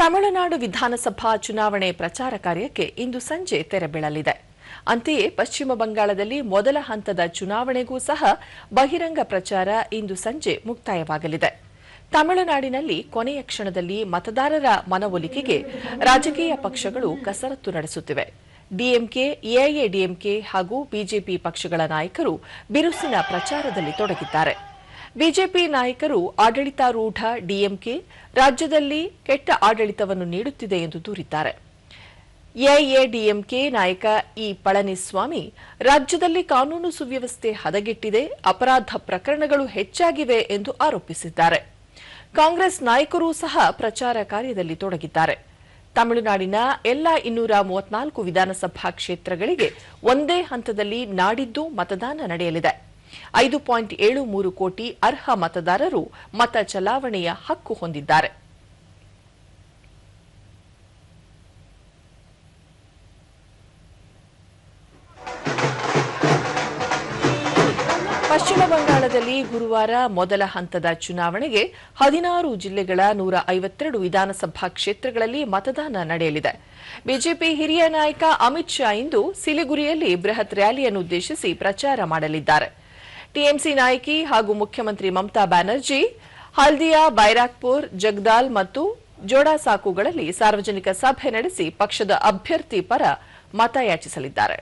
ತಮಿಳುನಾಡು ವಿಧಾನಸಭಾ ಚುನಾವಣೆ ಪ್ರಚಾರ ಕಾರ್ಯಕ್ಕೆ ಇಂದು ಸಂಜೆ ತೆರೆ ಬೀಳಲಿದೆ. ಅಂತೆಯೇ ಪಶ್ಚಿಮ ಬಂಗಾಳದಲ್ಲಿ ಮೊದಲ ಹಂತದ ಚುನಾವಣೆಗೂ ಸಹ ಬಹಿರಂಗ ಪ್ರಚಾರ ಇಂದು ಸಂಜೆ ಮುಕ್ತಾಯವಾಗಲಿದೆ. ತಮಿಳುನಾಡಿನಲ್ಲಿ ಕೊನೆಯ ಕ್ಷಣದಲ್ಲಿ ಮತದಾರರ ಮನವೊಲಿಕೆಗೆ ರಾಜಕೀಯ ಪಕ್ಷಗಳು ಕಸರತ್ತು ನಡೆಸುತ್ತಿವೆ. ಡಿಎಂಕೆ, ಎಐಎಡಿಎಂಕೆ ಹಾಗೂ ಬಿಜೆಪಿ ಪಕ್ಷಗಳ ನಾಯಕರು ಬಿರುಸಿನ ಪ್ರಚಾರದಲ್ಲಿ ತೊಡಗಿದ್ದಾರೆ. ಬಿಜೆಪಿ ನಾಯಕರು ಆಡಳಿತಾರೂಢ ಡಿಎಂಕೆ ರಾಜ್ಯದಲ್ಲಿ ಕೆಟ್ಟ ಆಡಳಿತವನ್ನು ನೀಡುತ್ತಿದೆ ಎಂದು ದೂರಿದ್ದಾರೆ. ಎಐಎಡಿಎಂಕೆ ನಾಯಕ ಇ ಪಳನಿಸ್ವಾಮಿ ರಾಜ್ಯದಲ್ಲಿ ಕಾನೂನು ಸುವ್ಯವಸ್ಥೆ ಹದಗೆಟ್ಟಿದೆ, ಅಪರಾಧ ಪ್ರಕರಣಗಳು ಹೆಚ್ಚಾಗಿವೆ ಎಂದು ಆರೋಪಿಸಿದ್ದಾರೆ. ಕಾಂಗ್ರೆಸ್ ನಾಯಕರೂ ಸಹ ಪ್ರಚಾರ ಕಾರ್ಯದಲ್ಲಿ ತೊಡಗಿದ್ದಾರೆ. ತಮಿಳುನಾಡಿನ ಎಲ್ಲ 234 ವಿಧಾನಸಭಾ ಕ್ಷೇತ್ರಗಳಿಗೆ ಒಂದೇ ಹಂತದಲ್ಲಿ ನಾಡಿದ್ದು ಮತದಾನ ನಡೆಯಲಿದೆ. 5.73 ಕೋಟಿ ಅರ್ಹ ಮತದಾರರು ಮತ ಚಲಾವಣೆಯ ಹಕ್ಕು ಹೊಂದಿದ್ದಾರೆ. ಪಶ್ಚಿಮ ಬಂಗಾಳದಲ್ಲಿ ಗುರುವಾರ ಮೊದಲ ಹಂತದ ಚುನಾವಣೆಗೆ 16 ಜಿಲ್ಲೆಗಳ 152 ವಿಧಾನಸಭಾ ಕ್ಷೇತ್ರಗಳಲ್ಲಿ ಮತದಾನ ನಡೆಯಲಿದೆ. ಬಿಜೆಪಿ ಹಿರಿಯ ನಾಯಕ ಅಮಿತ್ ಶಾ ಇಂದು ಸಿಲಿಗುರಿಯಲ್ಲಿ ಬೃಹತ್ ರ್ಯಾಲಿಯನ್ನುದ್ದೇಶಿಸಿ ಪ್ರಚಾರ ಮಾಡಲಿದ್ದಾರೆ. ಟಿಎಂಸಿ ನಾಯಕಿ ಹಾಗೂ ಮುಖ್ಯಮಂತ್ರಿ ಮಮತಾ ಬ್ಯಾನರ್ಜಿ ಹಲ್ದಿಯಾ, ಬೈರಾಕ್ಪುರ್, ಜಗದಾಲ್ ಮತ್ತು ಜೋಡಾಸಾಕುಗಳಲ್ಲಿ ಸಾರ್ವಜನಿಕ ಸಭೆ ನಡೆಸಿ ಪಕ್ಷದ ಅಭ್ಯರ್ಥಿ ಪರ ಮತಯಾಚಿಸಲಿದ್ದಾರೆ.